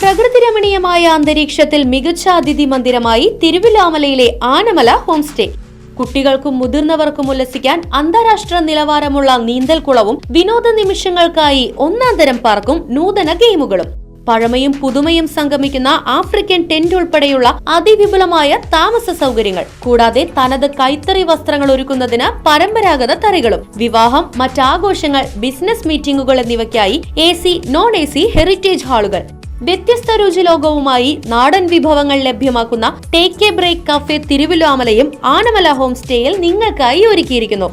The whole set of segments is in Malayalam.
പ്രകൃതിരമണീയമായ അന്തരീക്ഷത്തിൽ മികച്ച അതിഥി മന്ദിരമായി തിരുവിലാമലയിലെ ആനമല ഹോം സ്റ്റേ. കുട്ടികൾക്കും മുതിർന്നവർക്കും ഉല്ലസിക്കാൻ അന്താരാഷ്ട്ര നിലവാരമുള്ള നീന്തൽക്കുളവും വിനോദ നിമിഷങ്ങൾക്കായി ഒന്നാന്തരം പാർക്കും നൂതന ഗെയിമുകളും. പഴമയും പുതുമയും സംഗമിക്കുന്ന ആഫ്രിക്കൻ ടെന്റ് ഉൾപ്പെടെയുള്ള അതിവിപുലമായ താമസ സൗകര്യങ്ങൾ, കൂടാതെ തനത് കൈത്തറി വസ്ത്രങ്ങൾ ഒരുക്കുന്നതിന് പരമ്പരാഗത തറികളും. വിവാഹം, മറ്റാഘോഷങ്ങൾ, ബിസിനസ് മീറ്റിംഗുകൾ എന്നിവയ്ക്കായി AC, non-AC ഹെറിറ്റേജ് ഹാളുകൾ. വ്യത്യസ്ത രുചിലോകവുമായി നാടൻ വിഭവങ്ങൾ ലഭ്യമാക്കുന്ന ടേക്ക് എ ബ്രേക്ക് കഫേ തിരുവിലാമലയും ആനമല ഹോം സ്റ്റേയിൽ നിങ്ങൾക്കായി ഒരുക്കിയിരിക്കുന്നു.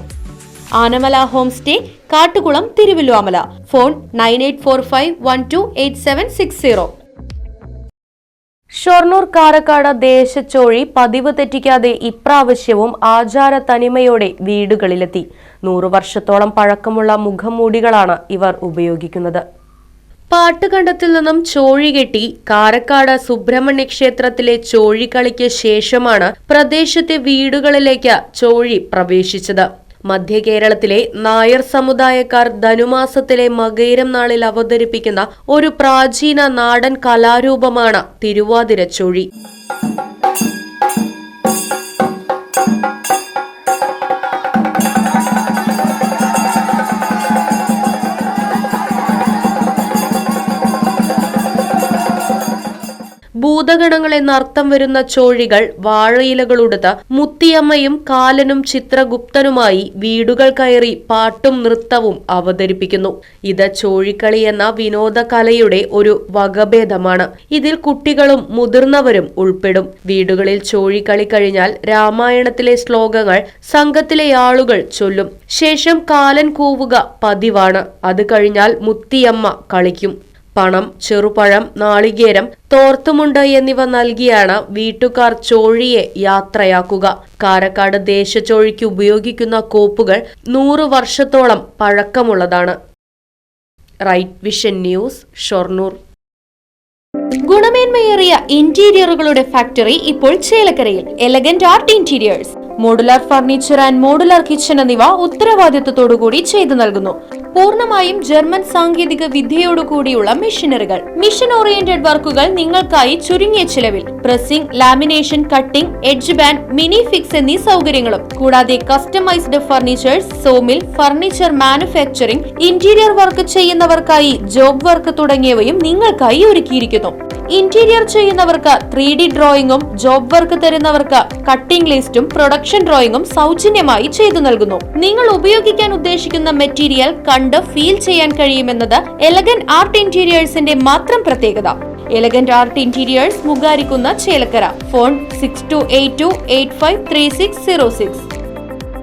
Anamala home stay, Kattukulam, Thiruvilwamala. Phone 9845128760. Shoranur Karakkad ദേശച്ചോഴി പതിവ് തെറ്റിക്കാതെ ഇപ്രാവശ്യവും ആചാര തനിമയോടെ വീടുകളിലെത്തി. 100 വർഷത്തോളം പഴക്കമുള്ള മുഖംമൂടികളാണ് ഇവർ ഉപയോഗിക്കുന്നത്. പാട്ടുകണ്ടത്തിൽ നിന്നും ചോഴി കെട്ടി കാരക്കാട് സുബ്രഹ്മണ്യ ക്ഷേത്രത്തിലെ ചോഴിക്കളിക്ക് ശേഷമാണ് പ്രദേശത്തെ വീടുകളിലേക്ക് ചോഴി പ്രവേശിച്ചത്. മധ്യ കേരളത്തിലെ നായർ സമുദായക്കാർ ധനുമാസത്തിലെ മകയിരം നാളിൽ അവതരിപ്പിക്കുന്ന ഒരു പ്രാചീന നാടൻ കലാരൂപമാണ് തിരുവാതിരച്ചോഴി. ഭൂതഗണങ്ങൾ എന്നർത്ഥം വരുന്ന ചോഴികൾ വാഴയിലകളുടുത്ത് മുത്തിയമ്മയും കാലനും ചിത്രഗുപ്തനുമായി വീടുകൾ കയറി പാട്ടും നൃത്തവും അവതരിപ്പിക്കുന്നു. ഇത് ചോഴിക്കളി എന്ന വിനോദ കലയുടെ ഒരു വകഭേദമാണ്. ഇതിൽ കുട്ടികളും മുതിർന്നവരും ഉൾപ്പെടും. വീടുകളിൽ ചോഴിക്കളി കഴിഞ്ഞാൽ രാമായണത്തിലെ ശ്ലോകങ്ങൾ സംഘത്തിലെ ആളുകൾ ചൊല്ലും. ശേഷം കാലൻ കൂവുക പതിവാണ്. അത് കഴിഞ്ഞാൽ മുത്തിയമ്മ കളിക്കും. പണം, ചെറുപഴം, നാളികേരം, തോർത്തുമുണ്ട് എന്നിവ നൽകിയാണ് വീട്ടുകാർ ചോഴിയെ യാത്രയാക്കുക. കാരക്കാട് ദേശച്ചോഴിക്ക് ഉപയോഗിക്കുന്ന കോപ്പുകൾ 100 വർഷത്തോളം പഴക്കമുള്ളതാണ്. Right Vision News, Shoranur. ഗുണമേന്മയേറിയ ഇന്റീരിയറുകളുടെ ഫാക്ടറി ഇപ്പോൾ ചേലക്കരയിൽ. Elegant Art Interiors, modular furniture and modular kitchen എന്നിവ ഉത്തരവാദിത്തത്തോടുകൂടി ചെയ്തു നൽകുന്നു. പൂർണ്ണമായും ജർമ്മൻ സാങ്കേതിക വിദ്യയോടുകൂടിയുള്ള മെഷീനറികൾ, മിഷൻ ഓറിയന്റഡ് വർക്കുകൾ നിങ്ങൾക്കായി ചുരുങ്ങിയ ചിലവിൽ. Pressing, lamination, cutting, edge band, mini fix എന്നീ സൗകര്യങ്ങളും. കൂടാതെ customised furnitures, sawmill, furniture manufacturing, interior work ചെയ്യുന്നവർക്കായി ജോബ് വർക്ക് തുടങ്ങിയവയും നിങ്ങൾക്കായി ഒരുക്കിയിരിക്കുന്നു. ഇന്റീരിയർ ചെയ്യുന്നവർക്ക് 3D ഡ്രോയിങ്ങും, ജോബ് വർക്ക് തരുന്നവർക്ക് കട്ടിംഗ് ലിസ്റ്റും പ്രൊഡക്ഷൻ ഡ്രോയിങ്ങും സൗജന്യമായി ചെയ്തു നൽകുന്നു. നിങ്ങൾ ഉപയോഗിക്കാൻ ഉദ്ദേശിക്കുന്ന മെറ്റീരിയൽ കണ്ട് ഫീൽ ചെയ്യാൻ കഴിയുമെന്നത് എലഗന്റ് ആർട്ട് ഇന്റീരിയേഴ്സിന്റെ മാത്രം പ്രത്യേകത. Elegant Art Interiors, Mugarikkunna, Chelakkara. Phone 6282853606.